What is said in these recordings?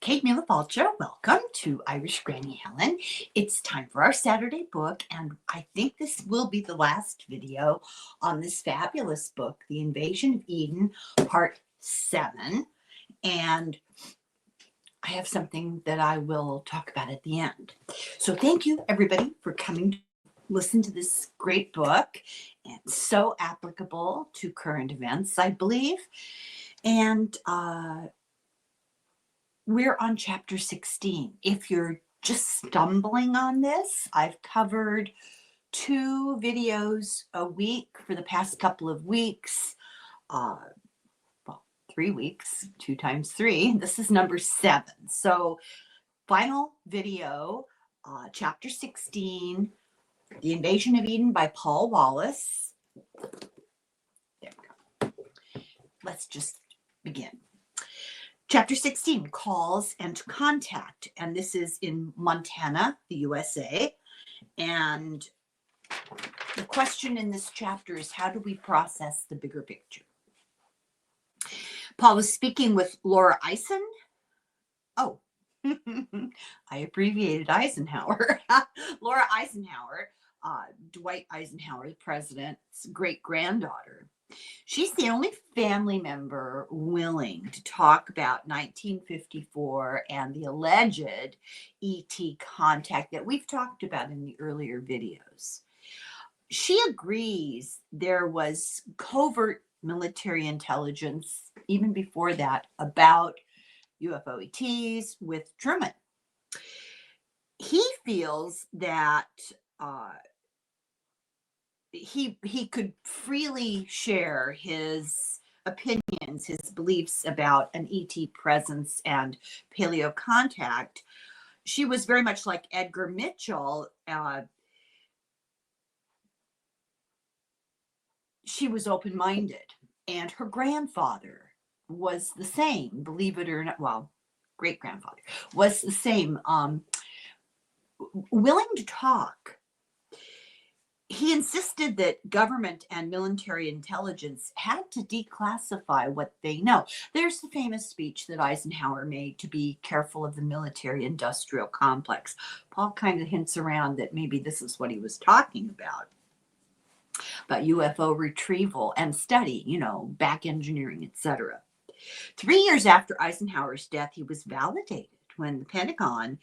Kate Mila-Falcher. Welcome to Irish Granny Helen. It's time for our Saturday book, and I think this will be the last video on this fabulous book, The Invasion of Eden, Part 7. And I have something that I will talk about at the end. So thank you, everybody, for coming to listen to this great book. It's so applicable to current events, I believe. And we're on chapter 16. If you're just stumbling on this, I've covered 2 videos a week for the past couple of weeks. 3 weeks, 2 times 3. This is number 7. So final video, chapter 16, The Invasion of Eden by Pauil Wallis. There we go. Let's just begin. Chapter 16, Calls and Contact, and this is in Montana, the USA. And the question in this chapter is, how do we process the bigger picture? Paul was speaking with Laura Eisen. Oh, I abbreviated Eisenhower. Laura Eisenhower, Dwight Eisenhower, the president's great-granddaughter. She's the only family member willing to talk about 1954 and the alleged ET contact that we've talked about in the earlier videos. She agrees there was covert military intelligence, even before that, about UFO ETs with Truman. He feels that he could freely share his opinions, his beliefs about an ET presence and paleocontact. She was very much like Edgar Mitchell. She was open-minded, and her grandfather was the same, believe it or not. Well, great-grandfather was the same, willing to talk. He insisted that government and military intelligence had to declassify what they know. There's the famous speech that Eisenhower made to be careful of the military-industrial complex. Paul kind of hints around that maybe this is what he was talking about UFO retrieval and study, back engineering, etc. 3 years after Eisenhower's death, he was validated when the Pentagon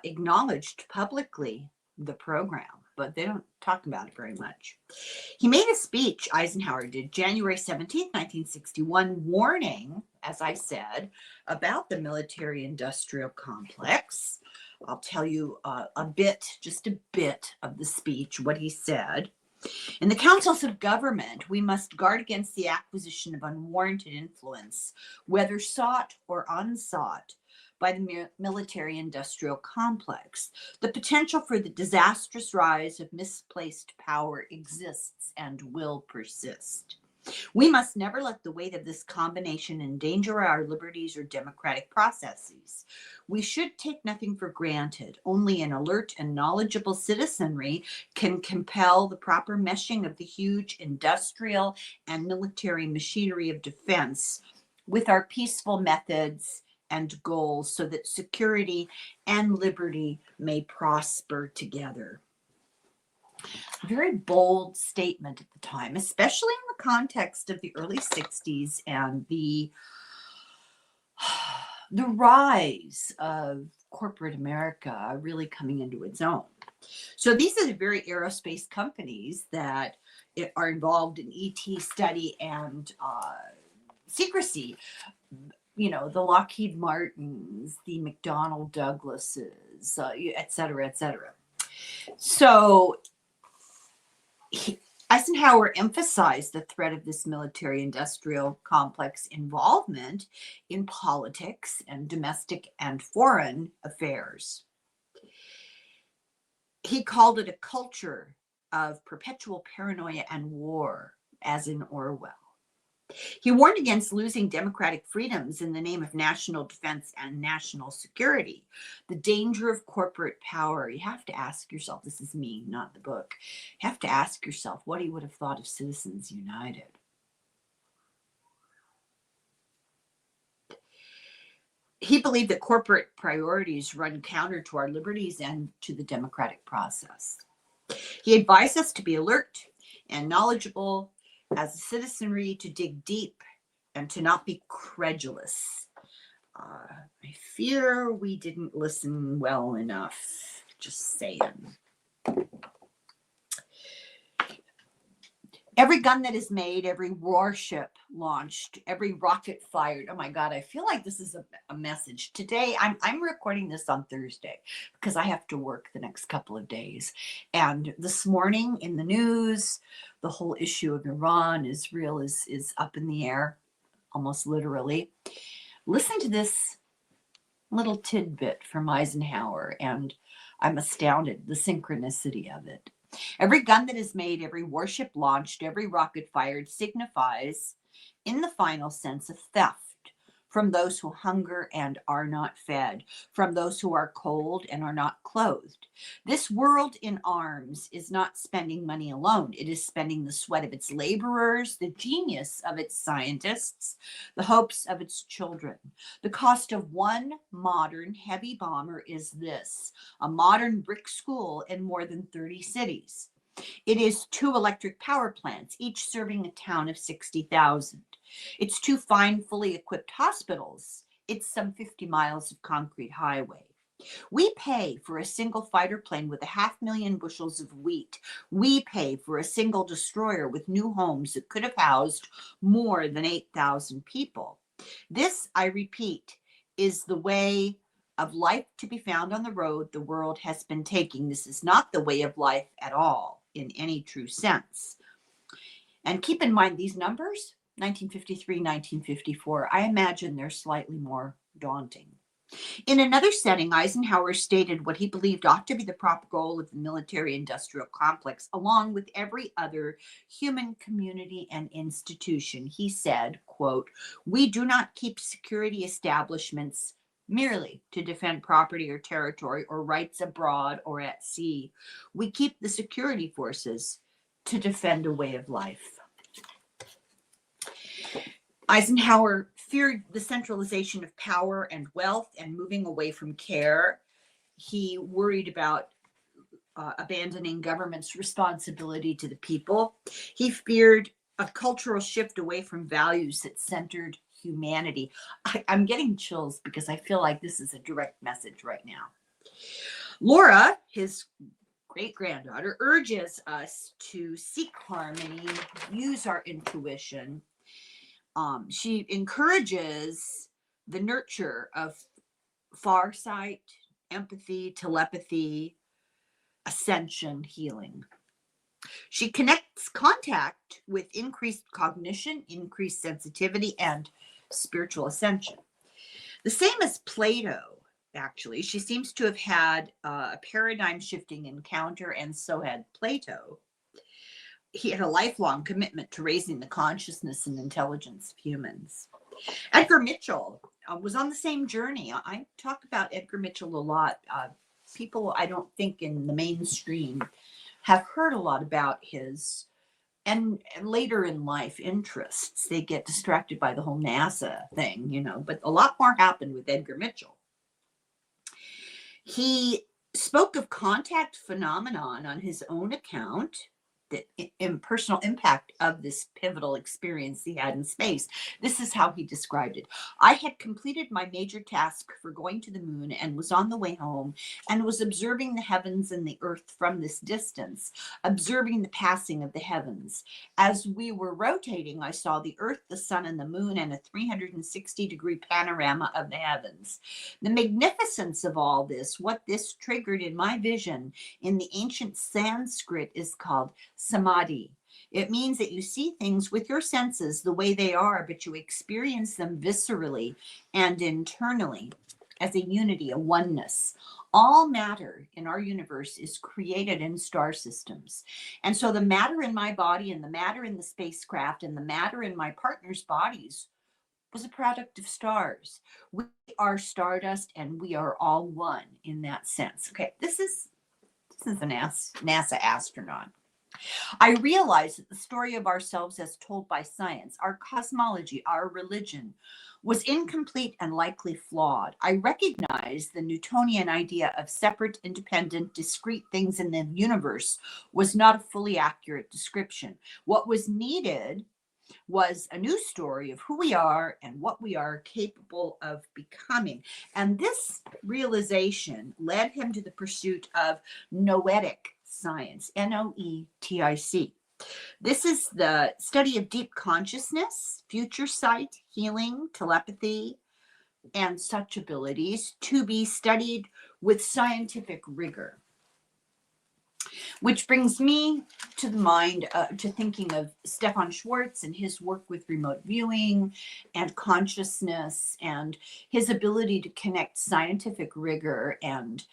acknowledged publicly the program, but they don't talk about it very much. He made a speech, Eisenhower did, January 17, 1961, warning, as I said, about the military-industrial complex. I'll tell you just a bit of the speech, what he said. In the councils of government, we must guard against the acquisition of unwarranted influence, whether sought or unsought, by the military-industrial complex. The potential for the disastrous rise of misplaced power exists and will persist. We must never let the weight of this combination endanger our liberties or democratic processes. We should take nothing for granted. Only an alert and knowledgeable citizenry can compel the proper meshing of the huge industrial and military machinery of defense with our peaceful methods and goals so that security and liberty may prosper together. A very bold statement at the time, especially in the context of the early 60s and the rise of corporate America really coming into its own. So these are the very aerospace companies that are involved in ET study and secrecy. The Lockheed Martins, the McDonnell Douglases, et cetera, et cetera. So Eisenhower emphasized the threat of this military-industrial complex involvement in politics and domestic and foreign affairs. He called it a culture of perpetual paranoia and war, as in Orwell. He warned against losing democratic freedoms in the name of national defense and national security. The danger of corporate power. You have to ask yourself, this is me, not the book. You have to ask yourself what he would have thought of Citizens United. He believed that corporate priorities run counter to our liberties and to the democratic process. He advised us to be alert and knowledgeable as a citizenry, to dig deep and to not be credulous. I fear we didn't listen well enough. Just saying. Every gun that is made, every warship launched, every rocket fired. Oh my God, I feel like this is a message. Today, I'm recording this on Thursday because I have to work the next couple of days. And this morning in the news, the whole issue of Iran, Israel is up in the air, almost literally. Listen to this little tidbit from Eisenhower, and I'm astounded, the synchronicity of it. Every gun that is made, every warship launched, every rocket fired signifies, in the final sense, of theft from those who hunger and are not fed, from those who are cold and are not clothed. This world in arms is not spending money alone. It is spending the sweat of its laborers, the genius of its scientists, the hopes of its children. The cost of one modern heavy bomber is this: a modern brick school in more than 30 cities. It is 2 electric power plants, each serving a town of 60,000. It's 2 fine, fully equipped hospitals. It's some 50 miles of concrete highway. We pay for a single fighter plane with 500,000 bushels of wheat. We pay for a single destroyer with new homes that could have housed more than 8,000 people. This, I repeat, is the way of life to be found on the road the world has been taking. This is not the way of life at all, in any true sense. And keep in mind these numbers, 1953, 1954, I imagine they're slightly more daunting. In another setting, Eisenhower stated what he believed ought to be the proper goal of the military-industrial complex, along with every other human community and institution. He said, quote, "We do not keep security establishments merely to defend property or territory or rights abroad or at sea. We keep the security forces to defend a way of life." Eisenhower feared the centralization of power and wealth and moving away from care. He worried about abandoning government's responsibility to the people. He feared a cultural shift away from values that centered humanity. I'm getting chills because I feel like this is a direct message right now. Laura, his great-granddaughter, urges us to seek harmony, use our intuition. She encourages the nurture of farsight, empathy, telepathy, ascension, healing. She connects contact with increased cognition, increased sensitivity, and spiritual ascension. The same as Plato, actually. She seems to have had a paradigm-shifting encounter, and so had Plato. He had a lifelong commitment to raising the consciousness and intelligence of humans. Edgar Mitchell was on the same journey. I talk about Edgar Mitchell a lot. People, I don't think in the mainstream, have heard a lot about his and later in life interests. They get distracted by the whole NASA thing, you know, but a lot more happened with Edgar Mitchell. He spoke of contact phenomenon on his own account, the personal impact of this pivotal experience he had in space. This is how he described it. "I had completed my major task for going to the moon and was on the way home and was observing the heavens and the earth from this distance, observing the passing of the heavens. As we were rotating, I saw the earth, the sun, and the moon, and a 360-degree panorama of the heavens. The magnificence of all this, what this triggered in my vision, in the ancient Sanskrit is called samadhi. It means that you see things with your senses the way they are, but you experience them viscerally and internally as a unity, a oneness. All matter in our universe is created in star systems. And so the matter in my body and the matter in the spacecraft and the matter in my partner's bodies was a product of stars. We are stardust and we are all one in that sense." Okay, this is a NASA astronaut. I realized that the story of ourselves as told by science, our cosmology, our religion, was incomplete and likely flawed. I recognized the Newtonian idea of separate, independent, discrete things in the universe was not a fully accurate description. What was needed was a new story of who we are and what we are capable of becoming. And this realization led him to the pursuit of noetic science, Noetic. This is the study of deep consciousness, future sight, healing, telepathy, and such abilities to be studied with scientific rigor. Which brings me to the mind, to thinking of Stefan Schwartz and his work with remote viewing and consciousness and his ability to connect scientific rigor and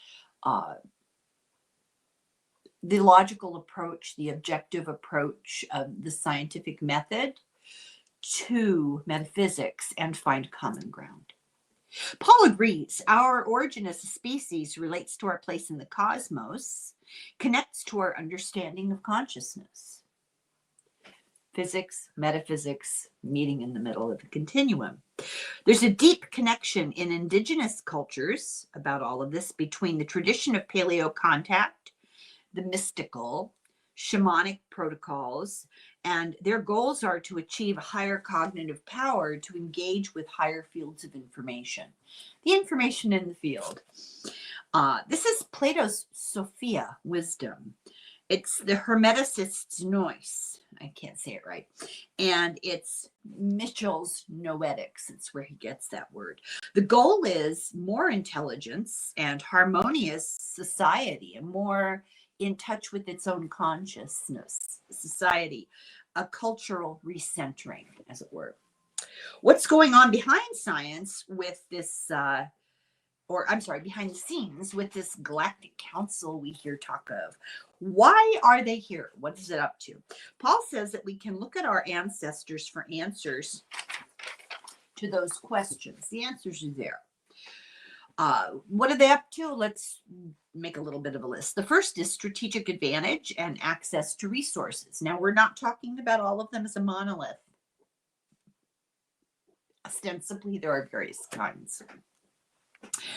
the logical approach, the objective approach of the scientific method to metaphysics and find common ground. Paul agrees our origin as a species relates to our place in the cosmos, connects to our understanding of consciousness. Physics, metaphysics, meeting in the middle of the continuum. There's a deep connection in indigenous cultures about all of this between the tradition of paleocontact, the mystical, shamanic protocols, and their goals are to achieve higher cognitive power to engage with higher fields of information. The information in the field. This is Plato's Sophia wisdom. It's the Hermeticist's Nous. I can't say it right. And it's Mitchell's Noetics. It's where he gets that word. The goal is more intelligence and harmonious society, a more in touch with its own consciousness society, a cultural recentering, as it were. What's going on behind science with this, behind the scenes with this galactic council we hear talk of? Why are they here? What is it up to? Paul says that we can look at our ancestors for answers to those questions. The answers are there. What are they up to? Let's make a little bit of a list. The first is strategic advantage and access to resources. Now, we're not talking about all of them as a monolith. Ostensibly, there are various kinds.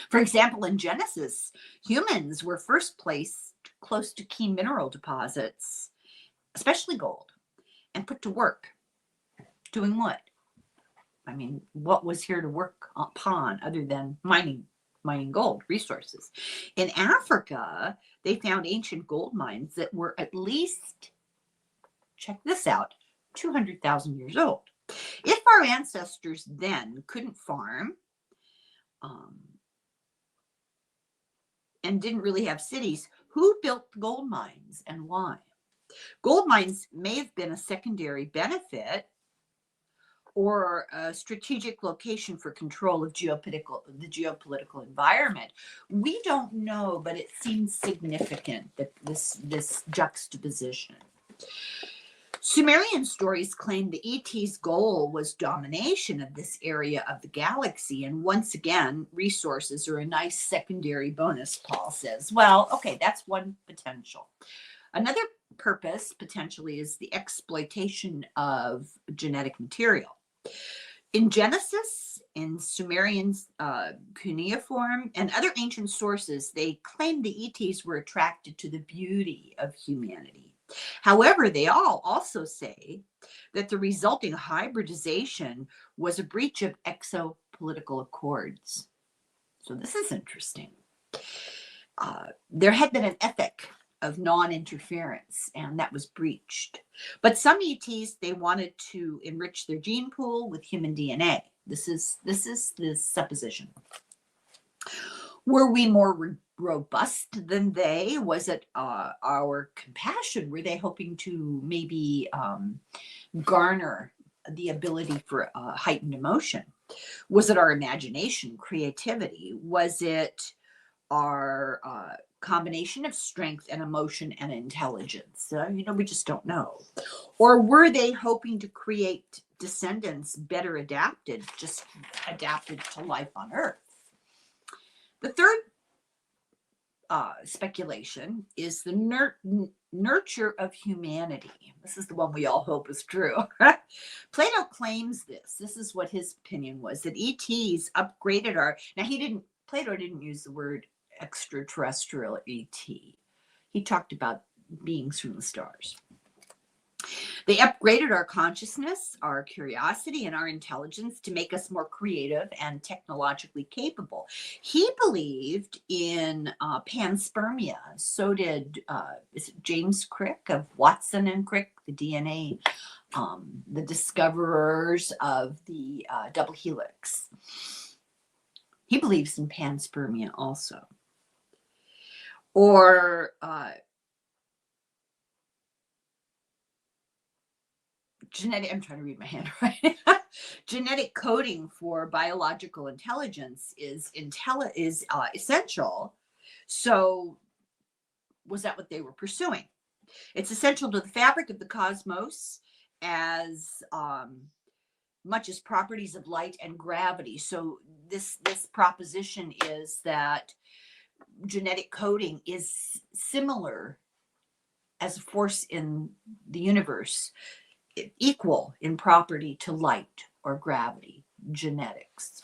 For example, in Genesis, humans were first placed close to key mineral deposits, especially gold, and put to work. Doing what? I mean, what was here to work upon other than mining gold resources? In Africa, they found ancient gold mines that were at least, check this out, 200,000 years old. If our ancestors then couldn't farm and didn't really have cities, who built gold mines and why? Gold mines may have been a secondary benefit or a strategic location for control of the geopolitical environment. We don't know, but it seems significant that this juxtaposition. Sumerian stories claim the ET's goal was domination of this area of the galaxy. And once again, resources are a nice secondary bonus, Paul says. Well, okay, that's one potential. Another purpose potentially is the exploitation of genetic material. In Genesis, in Sumerian cuneiform, and other ancient sources, they claim the ETs were attracted to the beauty of humanity. However, they all also say that the resulting hybridization was a breach of exopolitical accords. So this is interesting. There had been an ethic of non-interference, and that was breached. But some ETs, they wanted to enrich their gene pool with human DNA. This is the supposition. Were we more robust than they? Was it our compassion? Were they hoping to maybe garner the ability for heightened emotion? Was it our imagination, creativity? Was it our combination of strength and emotion and intelligence? We just don't know. Or were they hoping to create descendants better adapted to life on Earth? The third speculation is the nurture of humanity. This is the one we all hope is true. Plato claims this. This is what his opinion was, that ETs upgraded our. Now, Plato didn't use the word extraterrestrial ET. He talked about beings from the stars. They upgraded our consciousness, our curiosity, and our intelligence to make us more creative and technologically capable. He believed in panspermia. So did is it James Crick of Watson and Crick, the DNA, the discoverers of the double helix. He believes in panspermia also. Or I'm trying to read my handwriting. Genetic coding for biological intelligence is essential. So was that what they were pursuing? It's essential to the fabric of the cosmos as much as properties of light and gravity. So this proposition is that genetic coding is similar as a force in the universe, equal in property to light or gravity, genetics.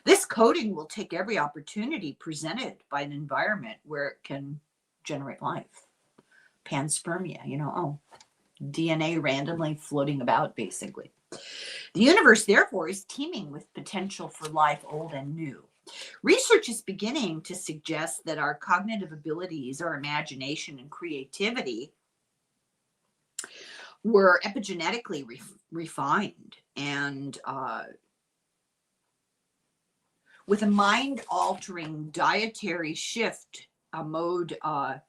This coding will take every opportunity presented by an environment where it can generate life. Panspermia, DNA randomly floating about, basically. The universe, therefore, is teeming with potential for life, old and new. Research is beginning to suggest that our cognitive abilities, our imagination and creativity were epigenetically refined, and with a mind-altering dietary shift, a mode, and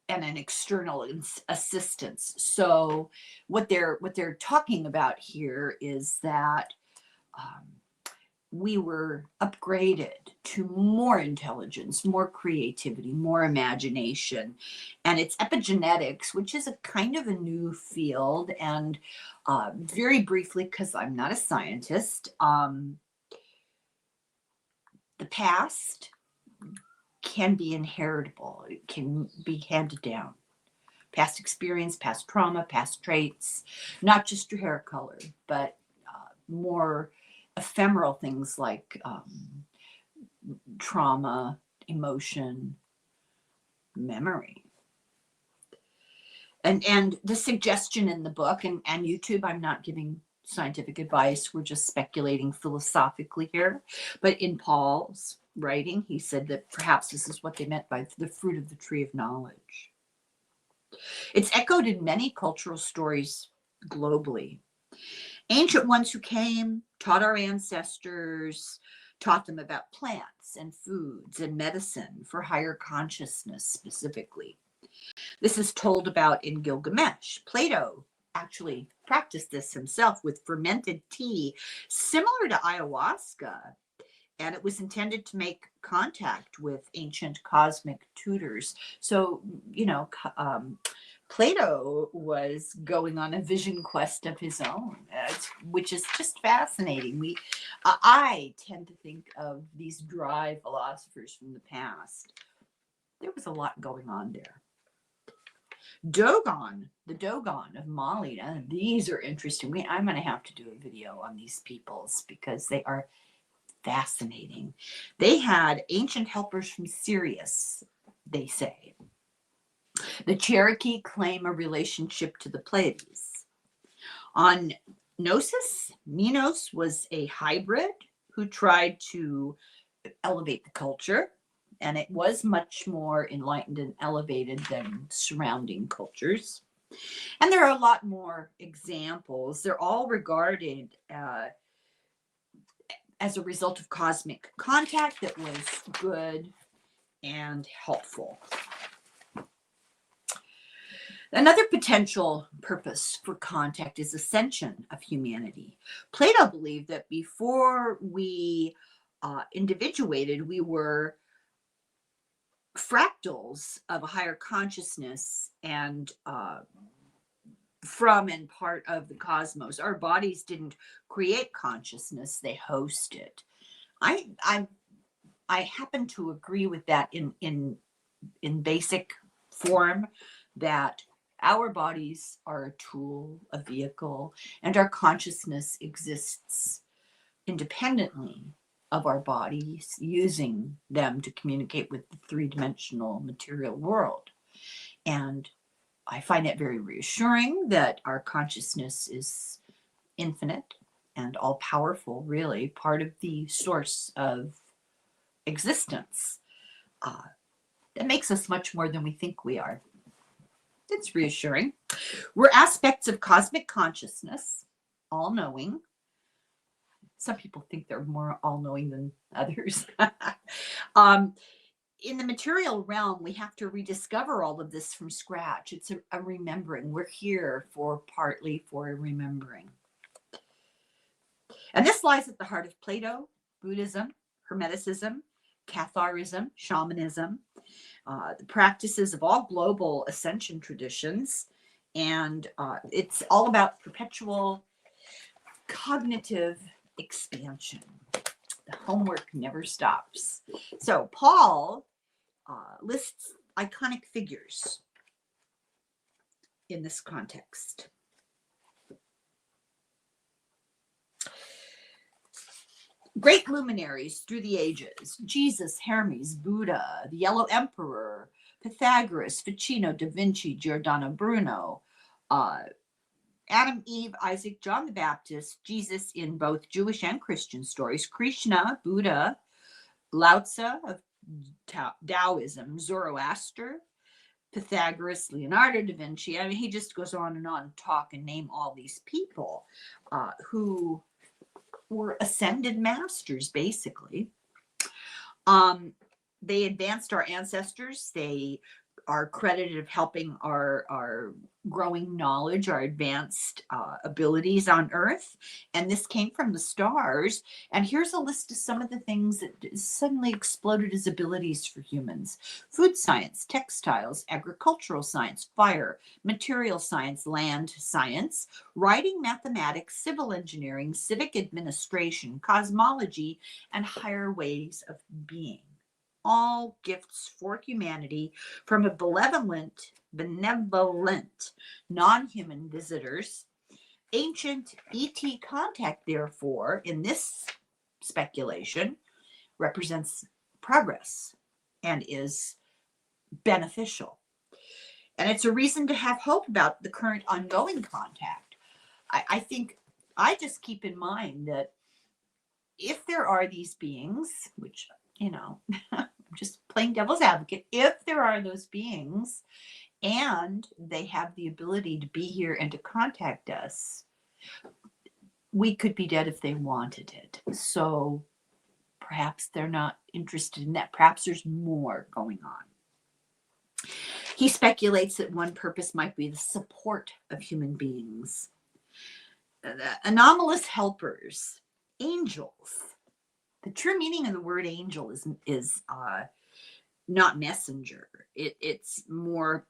an external assistance. So what they're talking about here is that we were upgraded to more intelligence, more creativity, more imagination. And it's epigenetics, which is a kind of a new field. And very briefly, because I'm not a scientist, the past can be inheritable. It can be handed down. Past experience, past trauma, past traits, not just your hair color, but more ephemeral things like trauma, emotion, memory. And the suggestion in the book, and YouTube, I'm not giving scientific advice, we're just speculating philosophically here, but in Paul's writing, he said that perhaps this is what they meant by the fruit of the tree of knowledge. It's echoed in many cultural stories globally. Ancient ones who came, taught our ancestors, taught them about plants and foods and medicine for higher consciousness specifically. This is told about in Gilgamesh. Plato actually practiced this himself with fermented tea, similar to ayahuasca, and it was intended to make contact with ancient cosmic tutors. So, Plato was going on a vision quest of his own, which is just fascinating. I tend to think of these dry philosophers from the past. There was a lot going on there. Dogon, the Dogon of Mali. Now, these are interesting. I'm going to have to do a video on these peoples because they are fascinating. They had ancient helpers from Sirius, they say. The Cherokee claim a relationship to the Pleiades. On Gnosis, Minos was a hybrid who tried to elevate the culture, and it was much more enlightened and elevated than surrounding cultures. And there are a lot more examples. They're all regarded as a result of cosmic contact that was good and helpful. Another potential purpose for contact is ascension of humanity. Plato believed that before we individuated, we were fractals of a higher consciousness and from and part of the cosmos. Our bodies didn't create consciousness, they host it. I I happen to agree with that in basic form, that our bodies are a tool, a vehicle, and our consciousness exists independently of our bodies, using them to communicate with the three-dimensional material world. And I find it very reassuring that our consciousness is infinite and all-powerful, really, part of the source of existence. That makes us much more than we think we are. It's reassuring. We're aspects of cosmic consciousness, all-knowing. Some people think they're more all-knowing than others. In the material realm, we have to rediscover all of this from scratch. It's a remembering. We're here partly for a remembering. And this lies at the heart of Plato, Buddhism, Hermeticism, Catharism, shamanism, the practices of all global ascension traditions. And it's all about perpetual cognitive expansion. The homework never stops. So Paul lists iconic figures in this context. Great luminaries through the ages: Jesus, Hermes, Buddha, the Yellow Emperor, Pythagoras, Ficino, Da Vinci, Giordano Bruno, Adam, Eve, Isaac, John the Baptist, Jesus in both Jewish and Christian stories, Krishna, Buddha, Lao Tzu of Taoism, Zoroaster, Pythagoras, Leonardo da Vinci. I mean, he just goes on and talk and name all these people who were ascended masters, basically. They advanced our ancestors. They are credited of helping our growing knowledge, our advanced abilities on Earth. And this came from the stars. And here's a list of some of the things that suddenly exploded as abilities for humans: food science, textiles, agricultural science, fire, material science, land science, writing, mathematics, civil engineering, civic administration, cosmology, and higher ways of being. All gifts for humanity from a benevolent, non-human visitors. Ancient ET contact, therefore, in this speculation, represents progress and is beneficial. And it's a reason to have hope about the current ongoing contact. I think I just keep in mind that if there are these beings, which, just playing devil's advocate, if there are those beings and they have the ability to be here and to contact us, we could be dead if they wanted it. So perhaps they're not interested in that. Perhaps there's more going on. He speculates that one purpose might be the support of human beings. Anomalous helpers, angels. The true meaning of the word angel is not messenger. It's more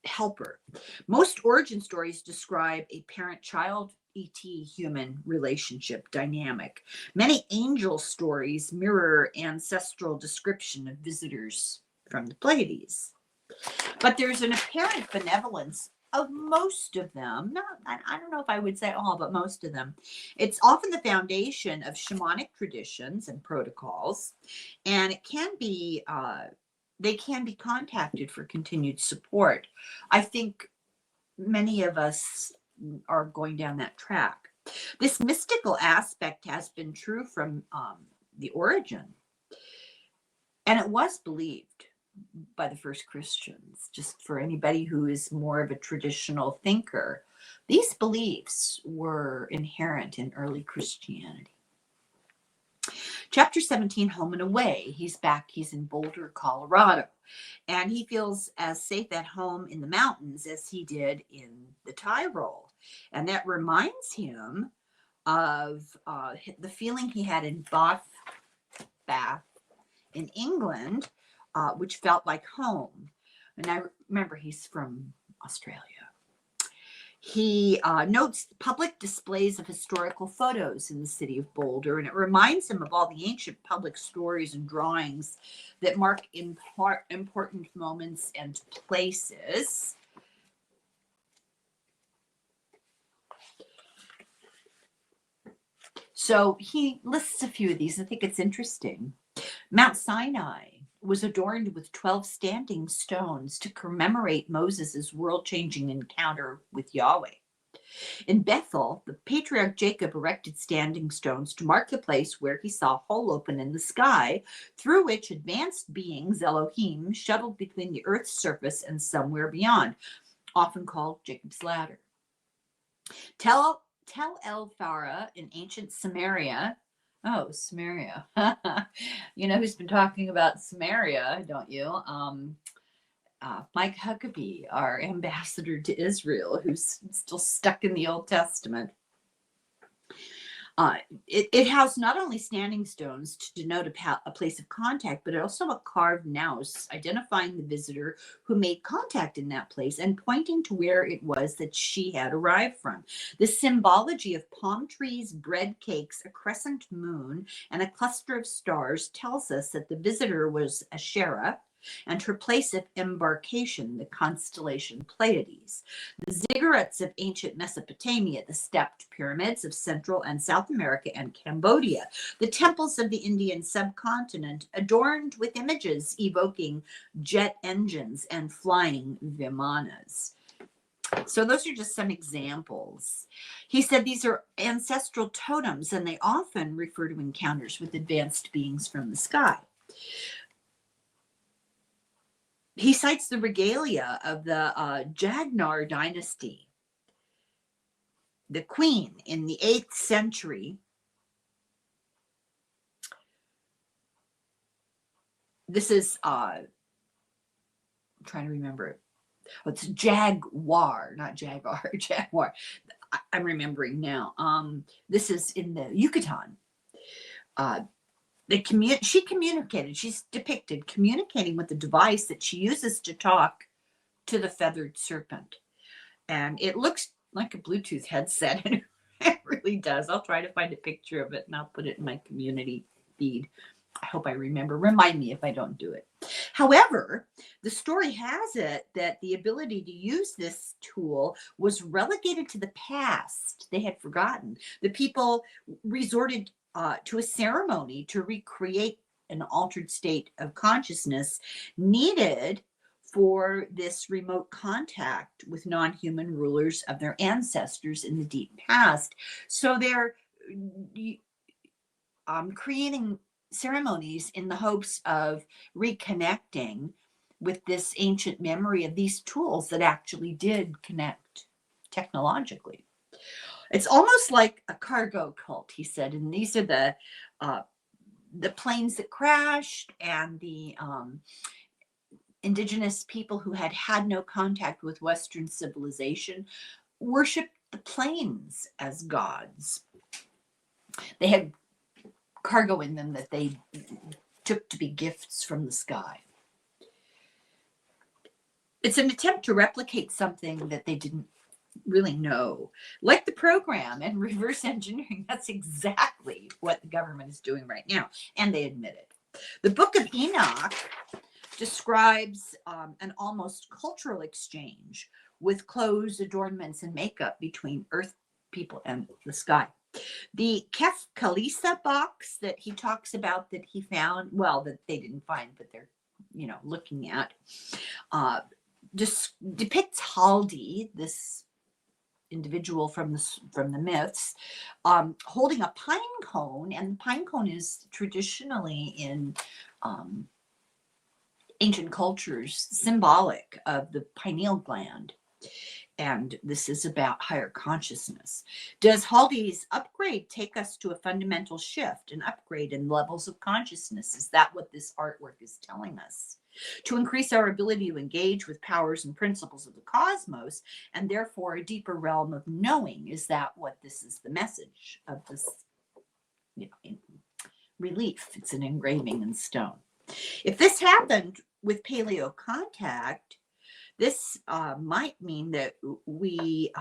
helper. Most origin stories describe a parent-child, ET-human relationship dynamic. Many angel stories mirror ancestral description of visitors from the Pleiades. But there's an apparent benevolence of most of them. I don't know if I would say all, but most of them. It's often the foundation of shamanic traditions and protocols, and it can be they can be contacted for continued support. I think many of us are going down that track. This mystical aspect has been true from the origin, and it was believed by the first Christians. Just for anybody who is more of a traditional thinker, these beliefs were inherent in early Christianity. Chapter 17, Home and Away. He's back. He's in Boulder, Colorado. And he feels as safe at home in the mountains as he did in the Tyrol. And that reminds him of the feeling he had in Bath in England, which felt like home. And I remember he's from Australia. He notes public displays of historical photos in the city of Boulder, and it reminds him of all the ancient public stories and drawings that mark important moments and places. So he lists a few of these. I think it's interesting. Mount Sinai was adorned with 12 standing stones to commemorate Moses' world-changing encounter with Yahweh. In Bethel, the patriarch Jacob erected standing stones to mark the place where he saw a hole open in the sky, through which advanced beings, Elohim, shuttled between the earth's surface and somewhere beyond, often called Jacob's Ladder. Tel El Farah in ancient Samaria. Oh, Samaria. You know who's been talking about Samaria, don't you? Mike Huckabee, our ambassador to Israel, who's still stuck in the Old Testament. It housed not only standing stones to denote a place of contact, but also a carved nous identifying the visitor who made contact in that place and pointing to where it was that she had arrived from. The symbology of palm trees, bread cakes, a crescent moon, and a cluster of stars tells us that the visitor was Asherah, and her place of embarkation, the constellation Pleiades. The ziggurats of ancient Mesopotamia, the stepped pyramids of Central and South America and Cambodia, the temples of the Indian subcontinent, adorned with images evoking jet engines and flying vimanas. So those are just some examples. He said these are ancestral totems, and they often refer to encounters with advanced beings from the sky. He cites the regalia of the Jagnar dynasty. The queen in the 8th century. This is, I'm trying to remember it. Oh, it's Jaguar, not Jaguar, Jaguar. I'm remembering now. This is in the Yucatan. She's depicted communicating with the device that she uses to talk to the feathered serpent. And it looks like a Bluetooth headset, and it really does. I'll try to find a picture of it and I'll put it in my community feed. I hope I remember. Remind me if I don't do it. However, the story has it that the ability to use this tool was relegated to the past. They had forgotten. The people resorted to a ceremony to recreate an altered state of consciousness needed for this remote contact with non-human rulers of their ancestors in the deep past. So they're creating ceremonies in the hopes of reconnecting with this ancient memory of these tools that actually did connect technologically. It's almost like a cargo cult, he said, and these are the planes that crashed and the indigenous people who had no contact with Western civilization worshipped the planes as gods. They had cargo in them that they took to be gifts from the sky. It's an attempt to replicate something that they didn't really know, like the program and reverse engineering. That's exactly what the government is doing right now, and they admit it. The Book of Enoch describes an almost cultural exchange with clothes, adornments, and makeup between earth people and the sky. The Kef Kalisa box that he talks about that he found, well, that they didn't find, but they're, looking at, just depicts Haldi, this individual from the myths, holding a pine cone, and the pine cone is traditionally in ancient cultures symbolic of the pineal gland. And this is about higher consciousness. Does Haldi's upgrade take us to a fundamental shift, an upgrade in levels of consciousness? Is that what this artwork is telling us? To increase our ability to engage with powers and principles of the cosmos, and therefore a deeper realm of knowing. Is that what this is, the message of this relief? It's an engraving in stone. If this happened with paleocontact, This might mean that we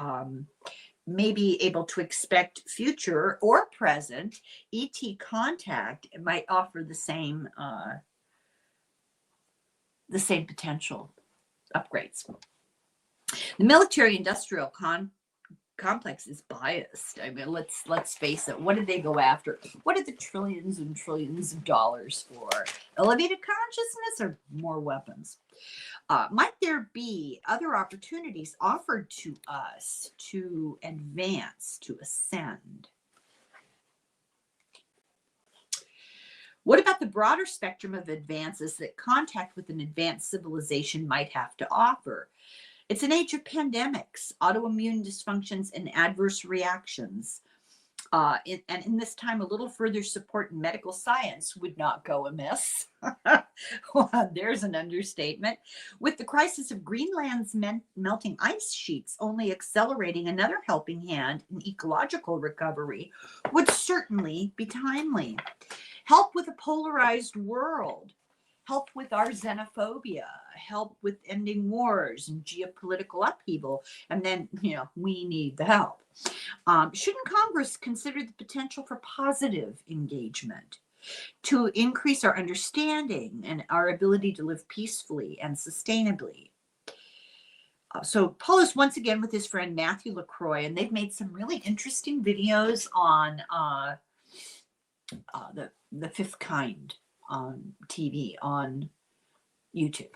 may be able to expect future or present ET contact. It might offer the same potential upgrades. The military-industrial complex is biased. I mean, let's face it. What did they go after? What are the trillions and trillions of dollars for? Elevated consciousness or more weapons? Might there be other opportunities offered to us to advance, to ascend? What about the broader spectrum of advances that contact with an advanced civilization might have to offer? It's an age of pandemics, autoimmune dysfunctions, and adverse reactions. And in this time, a little further support in medical science would not go amiss. Well, there's an understatement. With the crisis of Greenland's melting ice sheets only accelerating, another helping hand in ecological recovery would certainly be timely. Help with a polarized world. Help with our xenophobia, help with ending wars and geopolitical upheaval. And then, we need the help. Shouldn't Congress consider the potential for positive engagement to increase our understanding and our ability to live peacefully and sustainably? So Paul is once again with his friend Matthew LaCroix, and they've made some really interesting videos on the fifth kind on TV, on YouTube.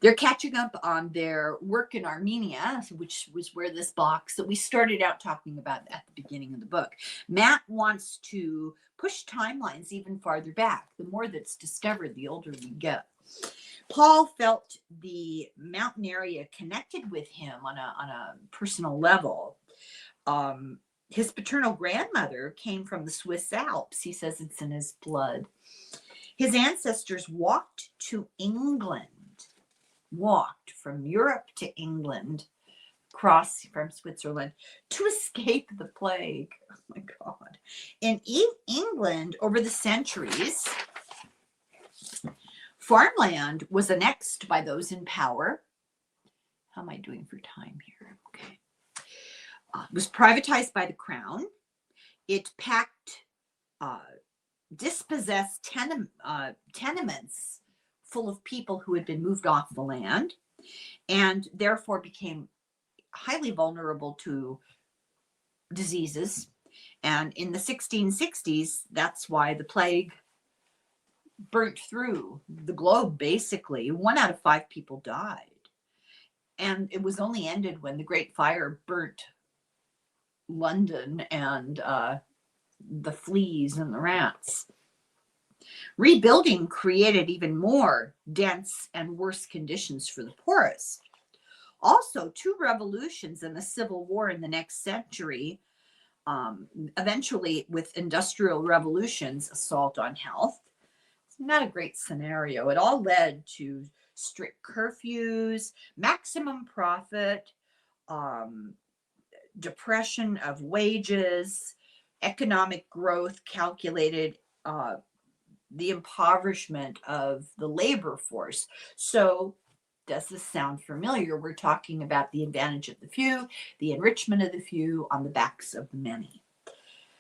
They're catching up on their work in Armenia, which was where this box that we started out talking about at the beginning of the book. Matt wants to push timelines even farther back. The more that's discovered, the older we get. Paul felt the mountain area connected with him on a personal level. His paternal grandmother came from the Swiss Alps. He says it's in his blood. His ancestors walked to England, walked from Europe to England, across from Switzerland to escape the plague. Oh my God. In England, over the centuries, farmland was annexed by those in power. How am I doing for time here? Okay. It was privatized by the crown. It packed dispossessed tenements full of people who had been moved off the land and therefore became highly vulnerable to diseases. And in the 1660s, that's why the plague burnt through the globe, basically. 1 out of 5 people died. And it was only ended when the Great Fire burnt London and the fleas and the rats. Rebuilding created even more dense and worse conditions for the poorest. Also, 2 revolutions and the Civil War in the next century, eventually with industrial revolutions, assault on health. It's not a great scenario. It all led to strict curfews, maximum profit, depression of wages, economic growth calculated, the impoverishment of the labor force. So does this sound familiar? We're talking about the advantage of the few, the enrichment of the few on the backs of the many,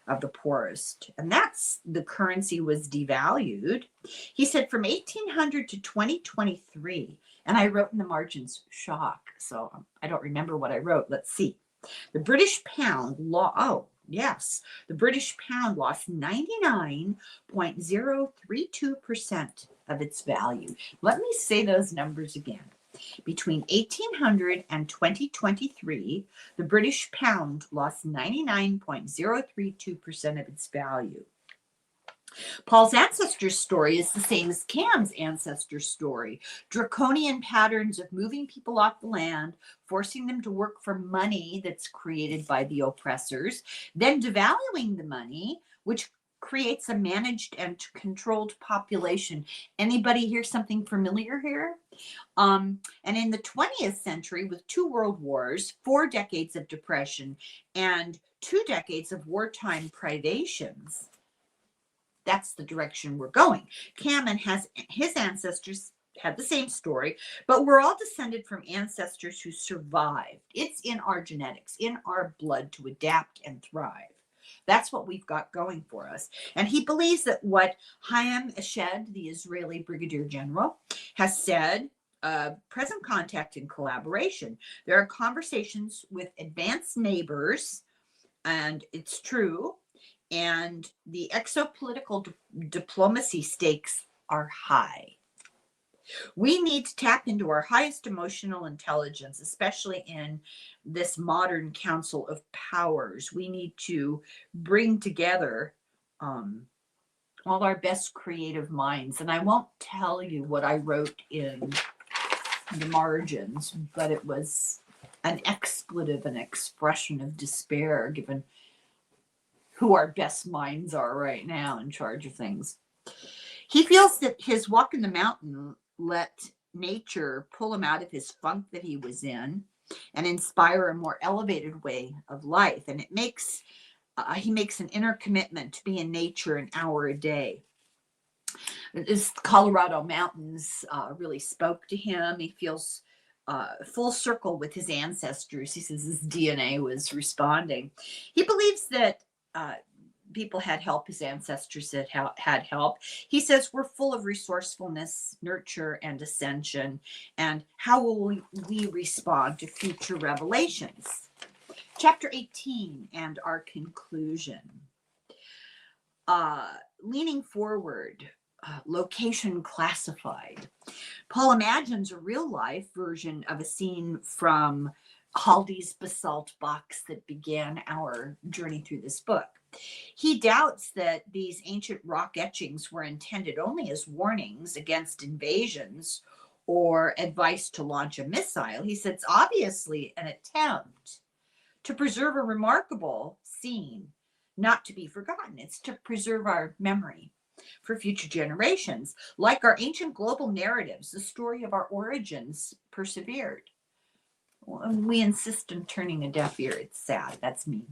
of the poorest. And that's the currency was devalued. He said from 1800 to 2023, and I wrote in the margins, shock. So I don't remember what I wrote. Let's see. The British pound the British pound lost 99.032% of its value. Let me say those numbers again. Between 1800 and 2023, the British pound lost 99.032% of its value. Paul's ancestor story is the same as Cam's ancestor story. Draconian patterns of moving people off the land, forcing them to work for money that's created by the oppressors, then devaluing the money, which creates a managed and controlled population. Anybody hear something familiar here? And in the 20th century, with 2 world wars, 4 decades of depression, and 2 decades of wartime privations, that's the direction we're going. Cam and his ancestors had the same story, but we're all descended from ancestors who survived. It's in our genetics, in our blood to adapt and thrive. That's what we've got going for us. And he believes that what Chaim Eshed, the Israeli brigadier general, has said, present contact and collaboration. There are conversations with advanced neighbors, and it's true. And the exopolitical diplomacy stakes are high. We need to tap into our highest emotional intelligence, especially in this modern council of powers. We need to bring together all our best creative minds. And I won't tell you what I wrote in the margins, but it was an expletive, an expression of despair, given who our best minds are right now in charge of things. He feels that his walk in the mountain let nature pull him out of his funk that he was in and inspire a more elevated way of life. And it makes he makes an inner commitment to be in nature an hour a day. This Colorado mountains really spoke to him. He feels full circle with his ancestors. He says his DNA was responding. He believes that people had help, his ancestors had help. He says we're full of resourcefulness, nurture, and ascension. And how will we respond to future revelations? Chapter 18 and our conclusion. Leaning forward, location classified. Paul imagines a real-life version of a scene from Haldy's basalt box that began our journey through this book. He doubts that these ancient rock etchings were intended only as warnings against invasions or advice to launch a missile. He says it's obviously an attempt to preserve a remarkable scene, not to be forgotten. It's to preserve our memory for future generations. Like our ancient global narratives, the story of our origins persevered. We insist on turning a deaf ear. It's sad. That's me.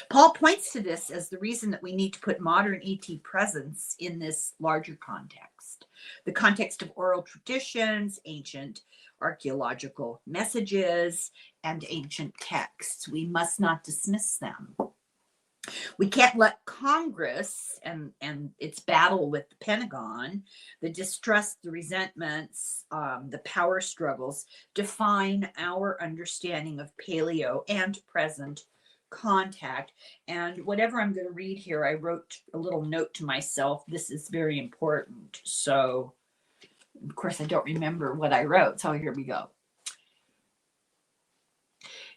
Paul points to this as the reason that we need to put modern ET presence in this larger context, the context of oral traditions, ancient archaeological messages, and ancient texts. We must not dismiss them. We can't let Congress and its battle with the Pentagon, the distrust, the resentments, the power struggles define our understanding of paleo and present contact. And whatever I'm going to read here, I wrote a little note to myself. This is very important. So, of course, I don't remember what I wrote. So here we go.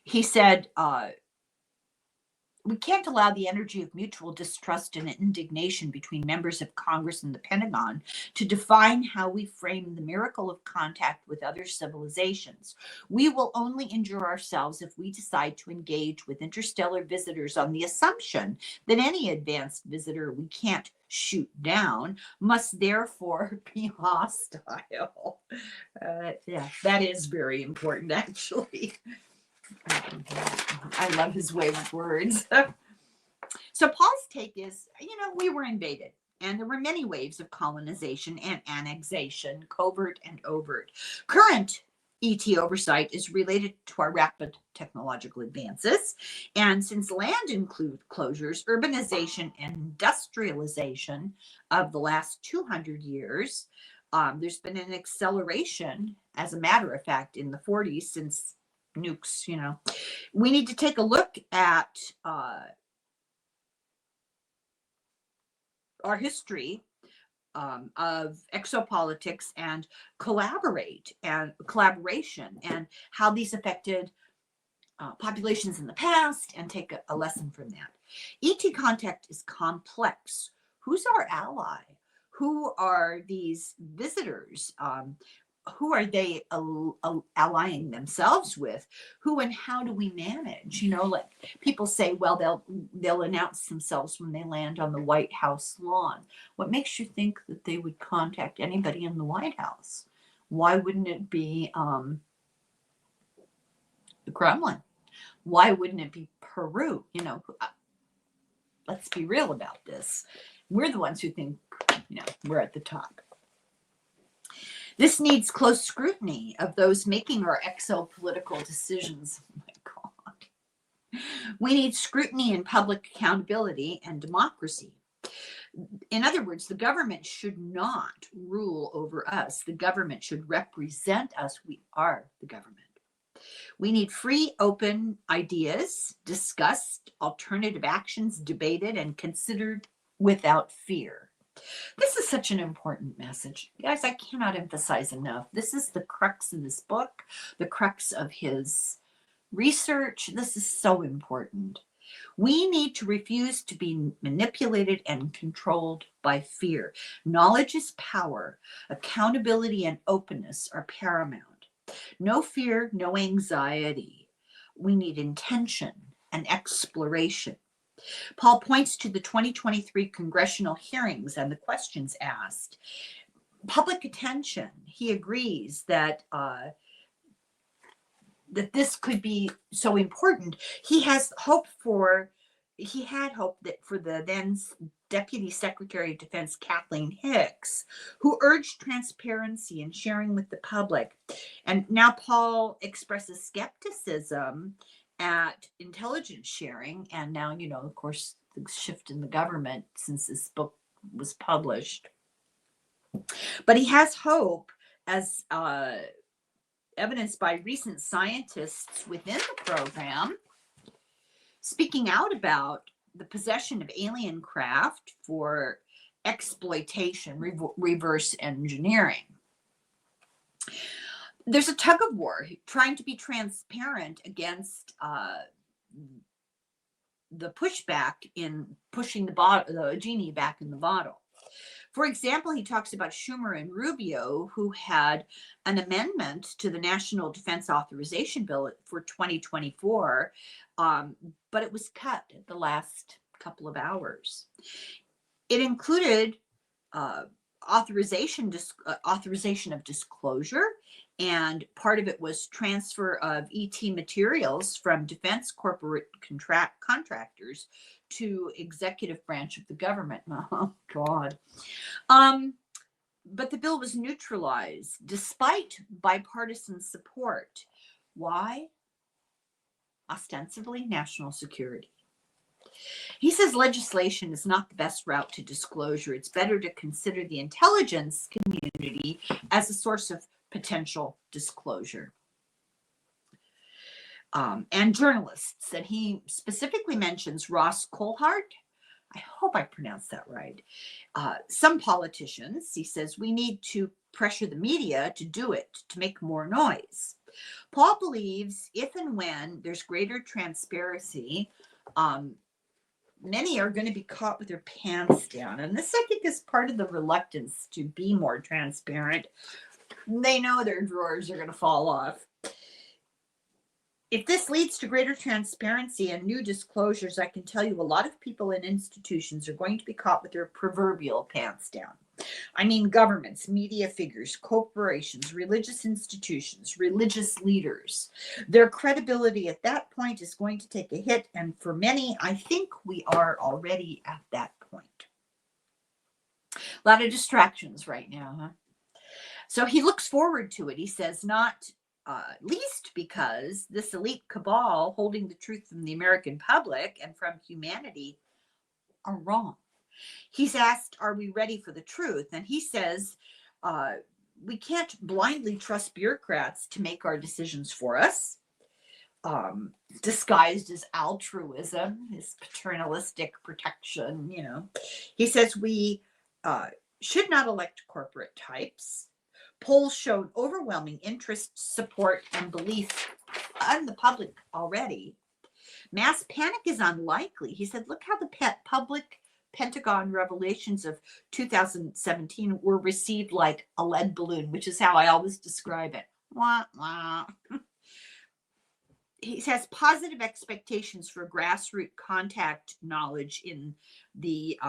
He said, we can't allow the energy of mutual distrust and indignation between members of Congress and the Pentagon to define how we frame the miracle of contact with other civilizations. We will only injure ourselves if we decide to engage with interstellar visitors on the assumption that any advanced visitor we can't shoot down must therefore be hostile. Yeah, that is very important, actually. I love his way with words. So Paul's take is, we were invaded, and there were many waves of colonization and annexation, covert and overt. Current ET oversight is related to our rapid technological advances, and since land enclosures, urbanization, and industrialization of the last 200 years, there's been an acceleration, as a matter of fact, in the 40s since nukes. We need to take a look at our history of exopolitics and collaboration and how these affected populations in the past, and take a lesson from that. ET contact is complex. Who's our ally? Who are these visitors? Who are they allying themselves with? Who and how do we manage? Like people say, well, they'll announce themselves when they land on the White House lawn. What makes you think that they would contact anybody in the White House? Why wouldn't it be the Kremlin? Why wouldn't it be Peru? Let's be real about this. We're the ones who think, we're at the top. This needs close scrutiny of those making our exopolitical decisions. Oh my God. We need scrutiny and public accountability and democracy. In other words, the government should not rule over us. The government should represent us. We are the government. We need free, open ideas discussed, alternative actions debated, and considered without fear. This is such an important message. Guys, I cannot emphasize enough. This is the crux of this book, the crux of his research. This is so important. We need to refuse to be manipulated and controlled by fear. Knowledge is power. Accountability and openness are paramount. No fear, no anxiety. We need intention and exploration. Paul points to the 2023 congressional hearings and the questions asked. Public attention. He agrees that this could be so important. He had hope that for the then Deputy Secretary of Defense Kathleen Hicks, who urged transparency and sharing with the public. And now Paul expresses skepticism at intelligence sharing. And now, of course, the shift in the government since this book was published. But he has hope, as evidenced by recent scientists within the program speaking out about the possession of alien craft for exploitation, reverse engineering. There's a tug of war trying to be transparent against the pushback in pushing the genie back in the bottle. For example, he talks about Schumer and Rubio, who had an amendment to the National Defense Authorization Bill for 2024, but it was cut at the last couple of hours. It included authorization of disclosure, and part of it was transfer of ET materials from defense corporate contractors to executive branch of the government. Oh, God. But the bill was neutralized despite bipartisan support. Why? Ostensibly national security. He says legislation is not the best route to disclosure. It's better to consider the intelligence community as a source of potential disclosure. And journalists, and he specifically mentions Ross Coulthart. I hope I pronounced that right. Some politicians, he says, we need to pressure the media to do it, to make more noise. Paul believes if and when there's greater transparency, many are going to be caught with their pants down. And this, I think, is part of the reluctance to be more transparent. They know their drawers are going to fall off. If this leads to greater transparency and new disclosures, I can tell you a lot of people in institutions are going to be caught with their proverbial pants down. I mean, governments, media figures, corporations, religious institutions, religious leaders. Their credibility at that point is going to take a hit. And for many, I think we are already at that point. A lot of distractions right now, huh? So he looks forward to it. He says, not least because this elite cabal holding the truth from the American public and from humanity are wrong. He's asked, are we ready for the truth? And he says, we can't blindly trust bureaucrats to make our decisions for us, disguised as altruism, his paternalistic protection, He says we should not elect corporate types. Polls showed overwhelming interest, support, and belief in the public already. Mass panic is unlikely. He said, look how the public Pentagon revelations of 2017 were received like a lead balloon, which is how I always describe it. Wah, wah. He has positive expectations for grassroots contact knowledge in the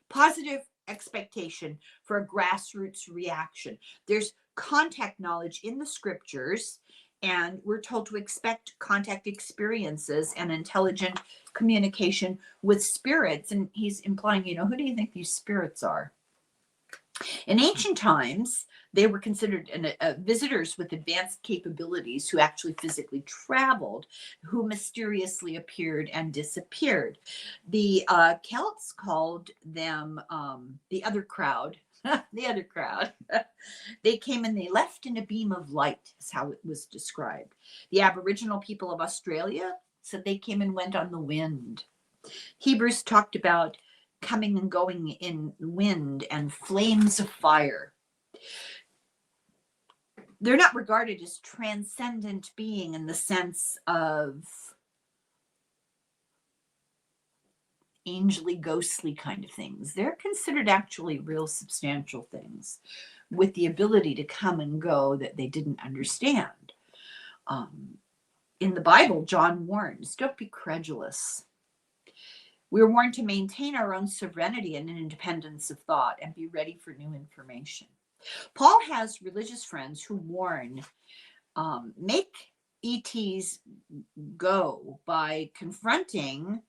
positive expectation for a grassroots reaction. There's contact knowledge in the scriptures, and we're told to expect contact experiences and intelligent communication with spirits. And he's implying, who do you think these spirits are? In ancient times, they were considered visitors with advanced capabilities who actually physically traveled, who mysteriously appeared and disappeared. The Celts called them the other crowd. The other crowd. They came and they left in a beam of light, is how it was described. The Aboriginal people of Australia said they came and went on the wind. Hebrews talked about coming and going in wind and flames of fire. They're not regarded as transcendent being in the sense of angely, ghostly kind of things. They're considered actually real substantial things with the ability to come and go that they didn't understand. In the Bible, John warns, don't be credulous. We are warned to maintain our own sovereignty and independence of thought and be ready for new information. Paul has religious friends who warn, make ETs go by confronting,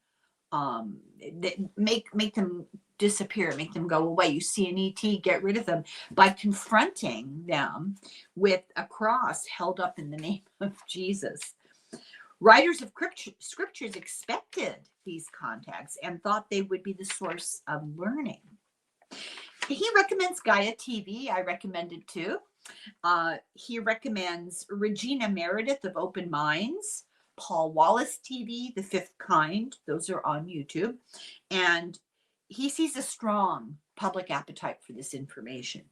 make them disappear, make them go away. You see an ET, get rid of them by confronting them with a cross held up in the name of Jesus. Writers of scriptures expected these contacts and thought they would be the source of learning. He recommends Gaia TV. I recommend it too. He recommends Regina Meredith of Open Minds, Paul Wallis TV, The Fifth Kind. Those are on YouTube. And he sees a strong public appetite for this information.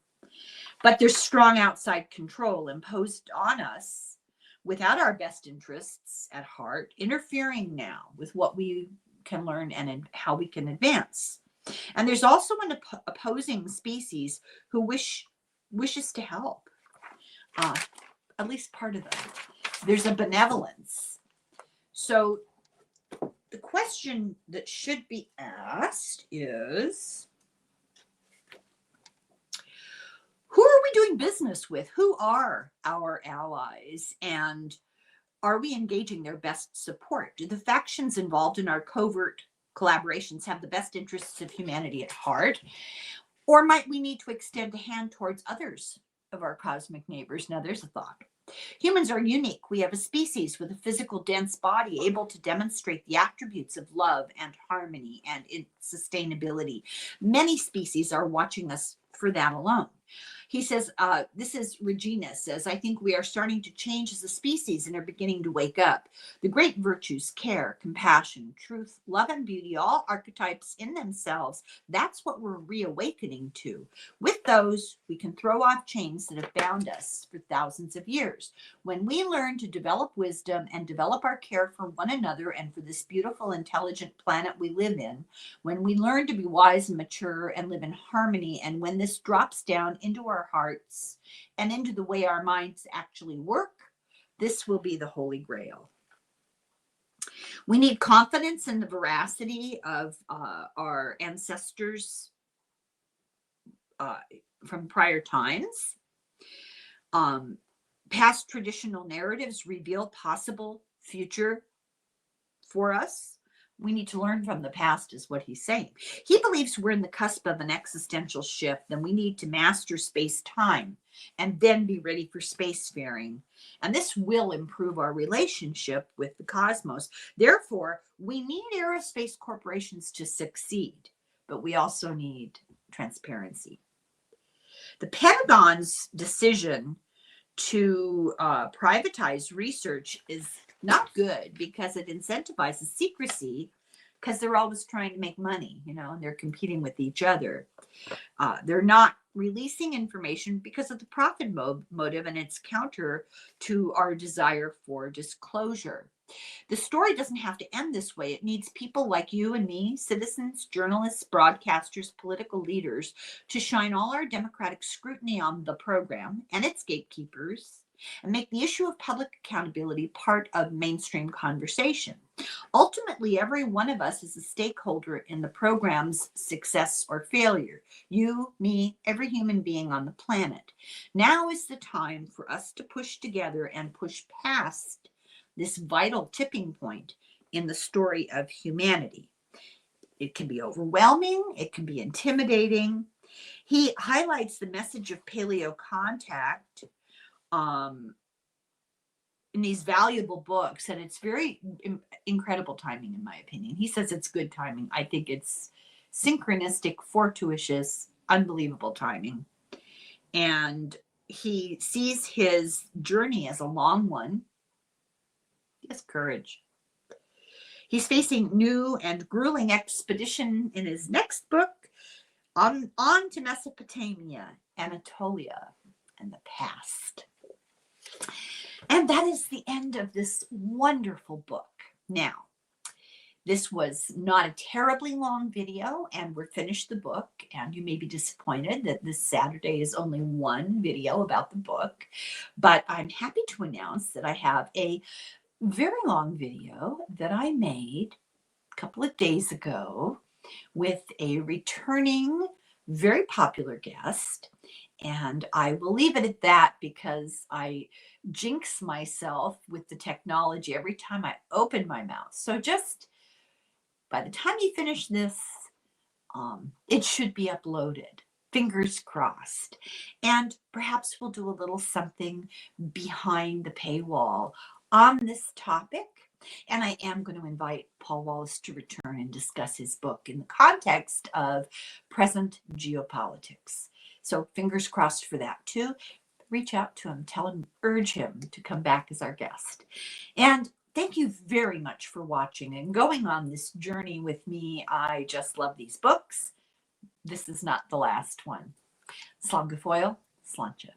But there's strong outside control imposed on us without our best interests at heart, interfering now with what we can learn and how we can advance. And there's also an opposing species who wishes to help, at least part of them. There's a benevolence. So the question that should be asked is, who are we doing business with? Who are our allies? And are we engaging their best support? Do the factions involved in our covert collaborations have the best interests of humanity at heart? Or might we need to extend a hand towards others of our cosmic neighbors? Now, there's a thought. Humans are unique. We have a species with a physical, dense body able to demonstrate the attributes of love and harmony and sustainability. Many species are watching us for that alone. He says, this is Regina says, I think we are starting to change as a species and are beginning to wake up. The great virtues, care, compassion, truth, love, and beauty, all archetypes in themselves, that's what we're reawakening to. With those, we can throw off chains that have bound us for thousands of years. When we learn to develop wisdom and develop our care for one another and for this beautiful, intelligent planet we live in, when we learn to be wise and mature and live in harmony, and when this drops down into our hearts and into the way our minds actually work, this will be the Holy Grail. We need confidence in the veracity of our ancestors from prior times. Past traditional narratives reveal possible future for us. We need to learn from the past, is what he's saying. He believes we're in the cusp of an existential shift, and we need to master space-time and then be ready for spacefaring. And this will improve our relationship with the cosmos. Therefore, we need aerospace corporations to succeed, but we also need transparency. The Pentagon's decision to privatize research is not good because it incentivizes secrecy, because they're always trying to make money, and they're competing with each other. They're not releasing information because of the profit motive, and it's counter to our desire for disclosure. The story doesn't have to end this way. It needs people like you and me, citizens, journalists, broadcasters, political leaders, to shine all our democratic scrutiny on the program and its gatekeepers, and make the issue of public accountability part of mainstream conversation. Ultimately, every one of us is a stakeholder in the program's success or failure. You, me, every human being on the planet. Now is the time for us to push together and push past this vital tipping point in the story of humanity. It can be overwhelming, it can be intimidating, He highlights the message of paleocontact in these valuable books, and it's very incredible timing, in my opinion. He says it's good timing. I think it's synchronistic, fortuitous, unbelievable timing. And he sees his journey as a long one. He has courage. He's facing new and grueling expedition in his next book, on to Mesopotamia, Anatolia, and the past. And that is the end of this wonderful book. Now, this was not a terribly long video, and we're finished the book, and you may be disappointed that this Saturday is only one video about the book, but I'm happy to announce that I have a very long video that I made a couple of days ago with a returning, very popular guest, and I will leave it at that because I jinx myself with the technology every time I open my mouth. So just by the time you finish this, it should be uploaded. Fingers crossed. And perhaps we'll do a little something behind the paywall on this topic. And I am going to invite Paul Wallis to return and discuss his book in the context of present geopolitics. So fingers crossed for that too. Reach out to him, tell him, urge him to come back as our guest. And thank you very much for watching and going on this journey with me. I just love these books. This is not the last one. Slán go fóill, slánte.